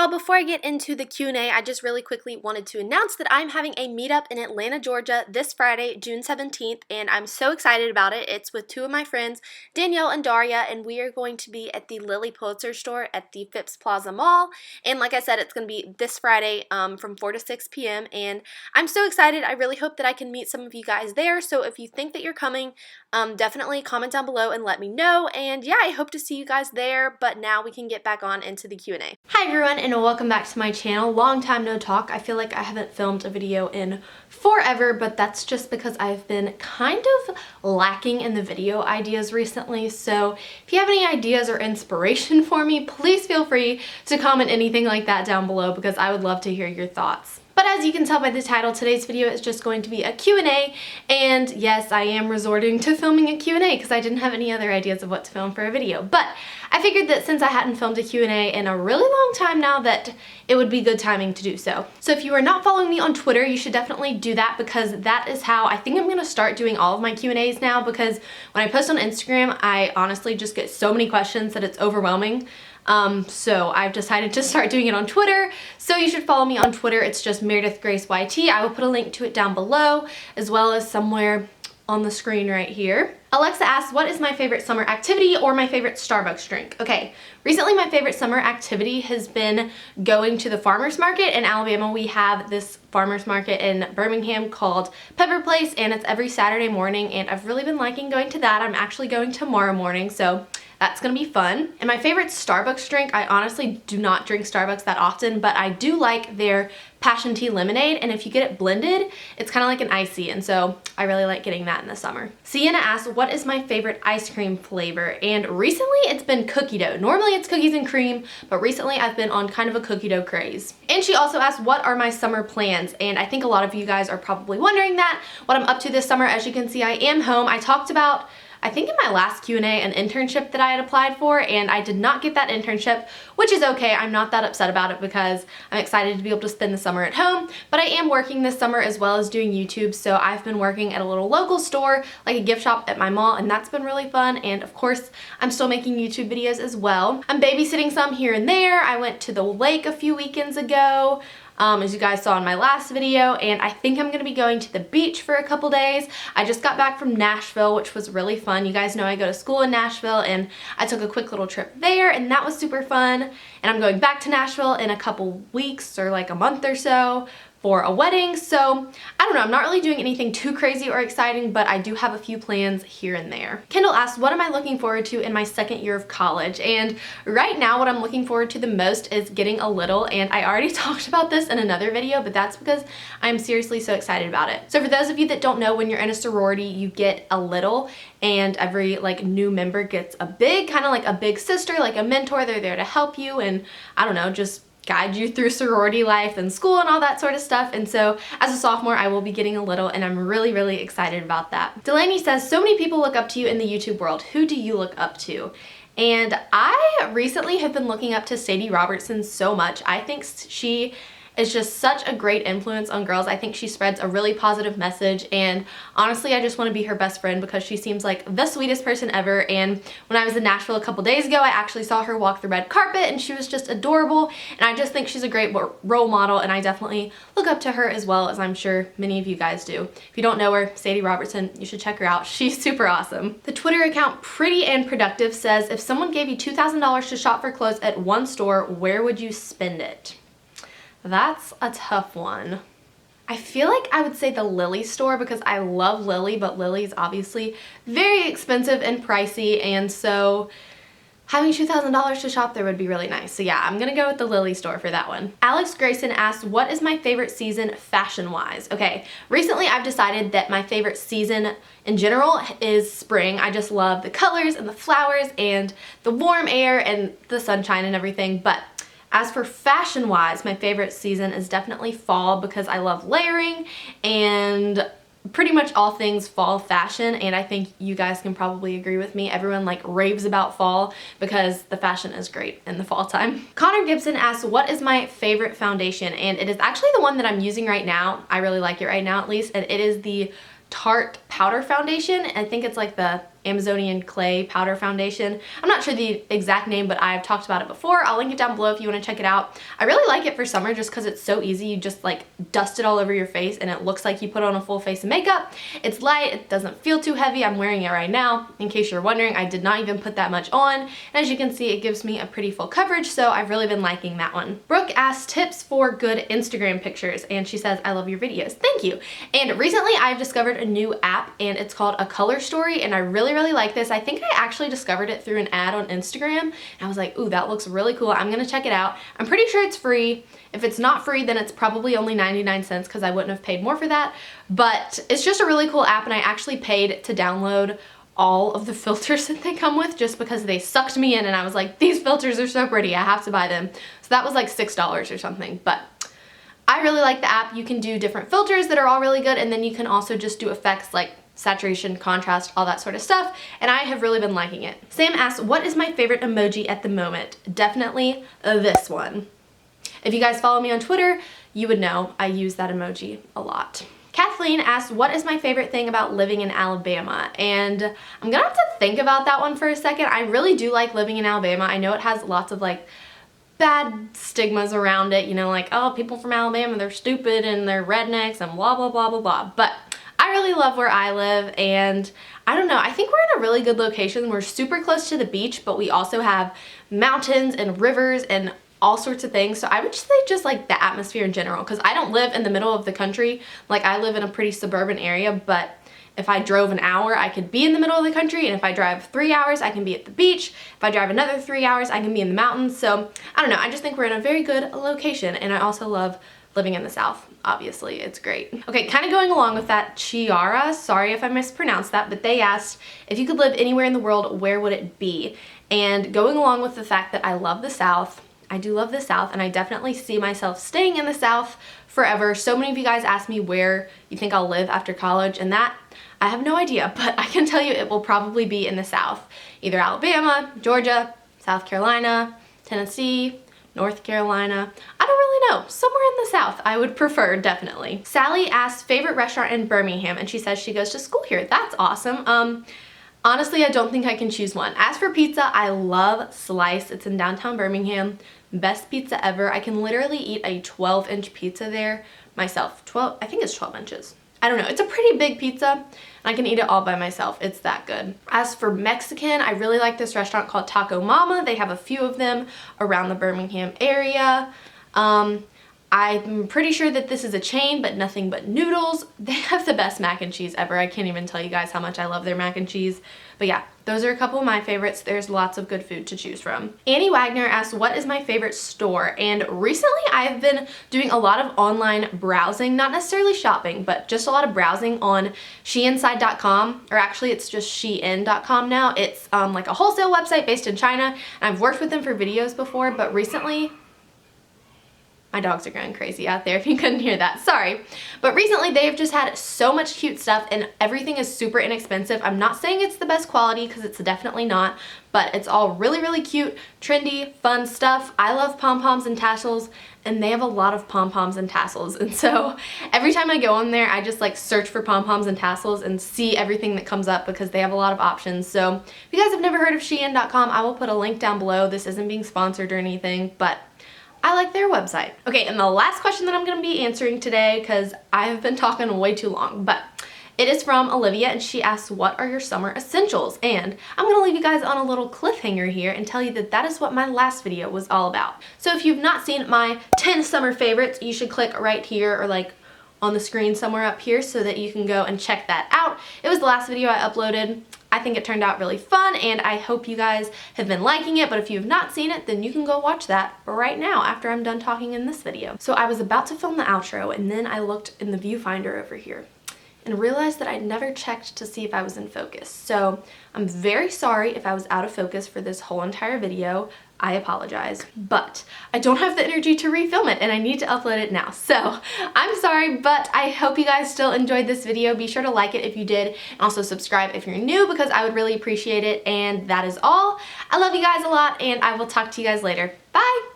y'all, before I get into the Q&A, I just really quickly wanted to announce that I'm having a meetup in Atlanta, Georgia this Friday, June 17th, and I'm so excited about it. It's with two of my friends, Danielle and Daria, and we are going to be at the Lilly Pulitzer store at the Phipps Plaza Mall. And like I said, it's going to be this Friday from 4 to 6 p.m. and I'm so excited. I really hope that I can meet some of you guys there. So if you think that you're coming, definitely comment down below and let me know. And yeah, I hope to see you guys there, but now we can get back on into the Q&A. Hi everyone, and welcome back to my channel. Long time no talk. I feel like I haven't filmed a video in forever, but that's just because I've been kind of lacking in the video ideas recently. So if you have any ideas or inspiration for me, please feel free to comment anything like that down below because I would love to hear your thoughts. But as you can tell by the title, today's video is just going to be a Q&A, and yes, I am resorting to filming a Q&A because I didn't have any other ideas of what to film for a video. But I figured that since I hadn't filmed a Q&A in a really long time now, that it would be good timing to do so. So if you are not following me on Twitter, you should definitely do that because that is how I think I'm going to start doing all of my Q&As now, because when I post on Instagram, I honestly just get so many questions that it's overwhelming. So I've decided to start doing it on Twitter. So you should follow me on Twitter. It's just Meredith Grace YT. I will put a link to it down below as well as somewhere on the screen right here. Alexa asks, what is my favorite summer activity or my favorite Starbucks drink? Okay, recently my favorite summer activity has been going to the farmer's market. In Alabama, we have this farmer's market in Birmingham called Pepper Place, and it's every Saturday morning, and I've really been liking going to that. I'm actually going tomorrow morning, so that's gonna be fun. And my favorite Starbucks drink, I honestly do not drink Starbucks that often, but I do like their passion tea lemonade, and if you get it blended, it's kind of like an icy, and so I really like getting that in the summer. Sienna asks, what is my favorite ice cream flavor? And recently it's been cookie dough. Normally it's cookies and cream, but recently I've been on kind of a cookie dough craze. And she also asked, what are my summer plans? And I think a lot of you guys are probably wondering that, what I'm up to this summer. As you can see, I am home. I talked about, I think in my last Q&A, an internship that I had applied for, and I did not get that internship, which is okay. I'm not that upset about it because I'm excited to be able to spend the summer at home, but I am working this summer as well as doing YouTube. So I've been working at a little local store, like a gift shop at my mall, and that's been really fun. And of course, I'm still making YouTube videos as well. I'm babysitting some here and there. I went to the lake a few weekends ago, as you guys saw in my last video, and I think I'm gonna be going to the beach for a couple days. I just got back from Nashville, which was really fun. You guys know I go to school in Nashville, and I took a quick little trip there, and that was super fun. And I'm going back to Nashville in a couple weeks or like a month or so for a wedding. So I don't know, I'm not really doing anything too crazy or exciting, but I do have a few plans here and there. Kendall asks, what am I looking forward to in my second year of college? And right now what I'm looking forward to the most is getting a little, and I already talked about this in another video, but that's because I'm seriously so excited about it. So for those of you that don't know, when you're in a sorority, you get a little, and every like new member gets a big, kind of like a big sister, like a mentor. They're there to help you and I don't know, just guide you through sorority life and school and all that sort of stuff. And so as a sophomore, I will be getting a little, and I'm really, really excited about that. Delaney says, so many people look up to you in the YouTube world. Who do you look up to? And I recently have been looking up to Sadie Robertson so much. I think she is just such a great influence on girls. I think she spreads a really positive message, and honestly I just want to be her best friend because she seems like the sweetest person ever. And when I was in Nashville a couple days ago, I actually saw her walk the red carpet, and she was just adorable, and I just think she's a great role model, and I definitely look up to her as well, as I'm sure many of you guys do. If you don't know her, Sadie Robertson, you should check her out. She's super awesome. The Twitter account Pretty and Productive says, if someone gave you $2,000 to shop for clothes at one store, where would you spend it? That's a tough one. I feel like I would say the Lilly store because I love Lilly, but Lilly is obviously very expensive and pricey, and so having $2,000 to shop there would be really nice. So yeah, I'm gonna go with the Lilly store for that one. Alex Grayson asked, what is my favorite season fashion-wise? Okay, recently I've decided that my favorite season in general is spring. I just love the colors and the flowers and the warm air and the sunshine and everything, but as for fashion-wise, my favorite season is definitely fall because I love layering and pretty much all things fall fashion, and I think you guys can probably agree with me. Everyone like raves about fall because the fashion is great in the fall time. Connor Gibson asks, what is my favorite foundation? And it is actually the one that I'm using right now. I really like it right now at least, and it is the Tarte Powder Foundation. I think it's like the Amazonian clay powder foundation. I'm not sure the exact name, but I've talked about it before. I'll link it down below if you want to check it out. I really like it for summer just because it's so easy. You just like dust it all over your face and it looks like you put on a full face of makeup. It's light, it doesn't feel too heavy. I'm wearing it right now. In case you're wondering, I did not even put that much on. And as you can see, it gives me a pretty full coverage, so I've really been liking that one. Brooke asked tips for good Instagram pictures, and she says, I love your videos. Thank you. And recently I've discovered a new app, and it's called A Color Story, and I really like this. I think I actually discovered it through an ad on Instagram, and I was like, ooh, that looks really cool. I'm gonna check it out. I'm pretty sure it's free. If it's not free, then it's probably only 99 cents because I wouldn't have paid more for that. But it's just a really cool app, and I actually paid to download all of the filters that they come with just because they sucked me in, and I was like, these filters are so pretty, I have to buy them. So that was like $6 or something, but I really like the app. You can do different filters that are all really good, and then you can also just do effects like saturation, contrast, all that sort of stuff, and I have really been liking it. Sam asks, what is my favorite emoji at the moment? Definitely this one. If you guys follow me on Twitter, you would know I use that emoji a lot. Kathleen asked, what is my favorite thing about living in Alabama? And I'm gonna have to think about that one for a second. I really do like living in Alabama. I know it has lots of like bad stigmas around it, you know, like, oh, people from Alabama, they're stupid and they're rednecks and blah, blah, blah, blah, blah. But I really love where I live, and I don't know, I think we're in a really good location. We're super close to the beach, but we also have mountains and rivers and all sorts of things. So I would say just like the atmosphere in general, because I don't live in the middle of the country. Like, I live in a pretty suburban area, but if I drove an hour, I could be in the middle of the country, and if I drive 3 hours, I can be at the beach. If I drive another 3 hours, I can be in the mountains. So I don't know, I just think we're in a very good location, and I also love living in the South. Obviously, it's great. Okay, kind of going along with that, Chiara, sorry if I mispronounced that, but they asked, if you could live anywhere in the world, where would it be? And going along with the fact that I love the South, I do love the South, and I definitely see myself staying in the South forever. So many of you guys ask me where you think I'll live after college, and that, I have no idea, but I can tell you it will probably be in the South. Either Alabama, Georgia, South Carolina, Tennessee, North Carolina. I don't really know. Somewhere in the South, I would prefer, definitely. Sally asked favorite restaurant in Birmingham, and she says she goes to school here. That's awesome. Honestly, I don't think I can choose one. As for pizza, I love Slice. It's in downtown Birmingham. Best pizza ever. I can literally eat a 12-inch pizza there myself. I think it's 12 inches. I don't know. It's a pretty big pizza, and I can eat it all by myself. It's that good. As for Mexican, I really like this restaurant called Taco Mama. They have a few of them around the Birmingham area. I'm pretty sure that this is a chain, but nothing but noodles. They have the best mac and cheese ever. I can't even tell you guys how much I love their mac and cheese. But yeah, those are a couple of my favorites. There's lots of good food to choose from. Annie Wagner asked, what is my favorite store? And recently I've been doing a lot of online browsing, not necessarily shopping, but just a lot of browsing on Sheinside.com, or actually it's just Shein.com now. It's like a wholesale website based in China, and I've worked with them for videos before, but recently, my dogs are going crazy out there if you couldn't hear that, sorry. But recently they've just had so much cute stuff, and everything is super inexpensive. I'm not saying it's the best quality, because it's definitely not, but it's all really cute, trendy, fun stuff. I love pom-poms and tassels, and they have a lot of pom-poms and tassels, and so every time I go on there, I just like search for pom-poms and tassels and see everything that comes up, because they have a lot of options. So if you guys have never heard of Shein.com, I will put a link down below. This isn't being sponsored or anything, but I like their website. Okay, and the last question that I'm gonna be answering today, because I have been talking way too long, but it is from Olivia, and she asks, what are your summer essentials? And I'm gonna leave you guys on a little cliffhanger here and tell you that that is what my last video was all about. So if you've not seen my 10 summer favorites, you should click right here, or like on the screen somewhere up here, so that you can go and check that out. It was the last video I uploaded. I think it turned out really fun, and I hope you guys have been liking it, but if you have not seen it, then you can go watch that right now after I'm done talking in this video. So I was about to film the outro, and then I looked in the viewfinder over here and realized that I'd never checked to see if I was in focus. So I'm very sorry if I was out of focus for this whole entire video. I apologize, but I don't have the energy to refilm it, and I need to upload it now. So I'm sorry, but I hope you guys still enjoyed this video. Be sure to like it if you did, and also subscribe if you're new, because I would really appreciate it. And that is all. I love you guys a lot, and I will talk to you guys later. Bye!